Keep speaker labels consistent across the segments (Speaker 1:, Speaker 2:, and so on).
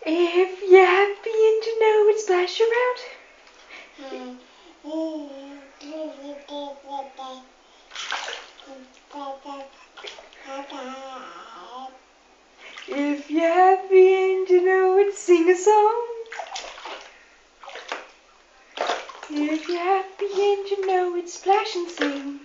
Speaker 1: If you're happy and you know it, splash around. If you're happy and you know it, sing a song. If you're happy and you know it, splash and sing.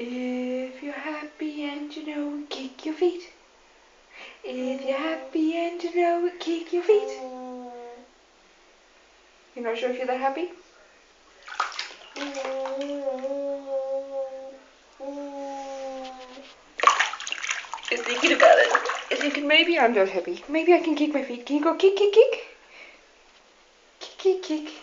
Speaker 1: If you're happy and you know it, kick your feet. If you're happy and you know it, kick your feet. You're not sure if you're that happy? You're thinking about it. You're thinking maybe I'm not happy. Maybe I can kick my feet. Can you go kick, kick, kick? Kick, kick, kick.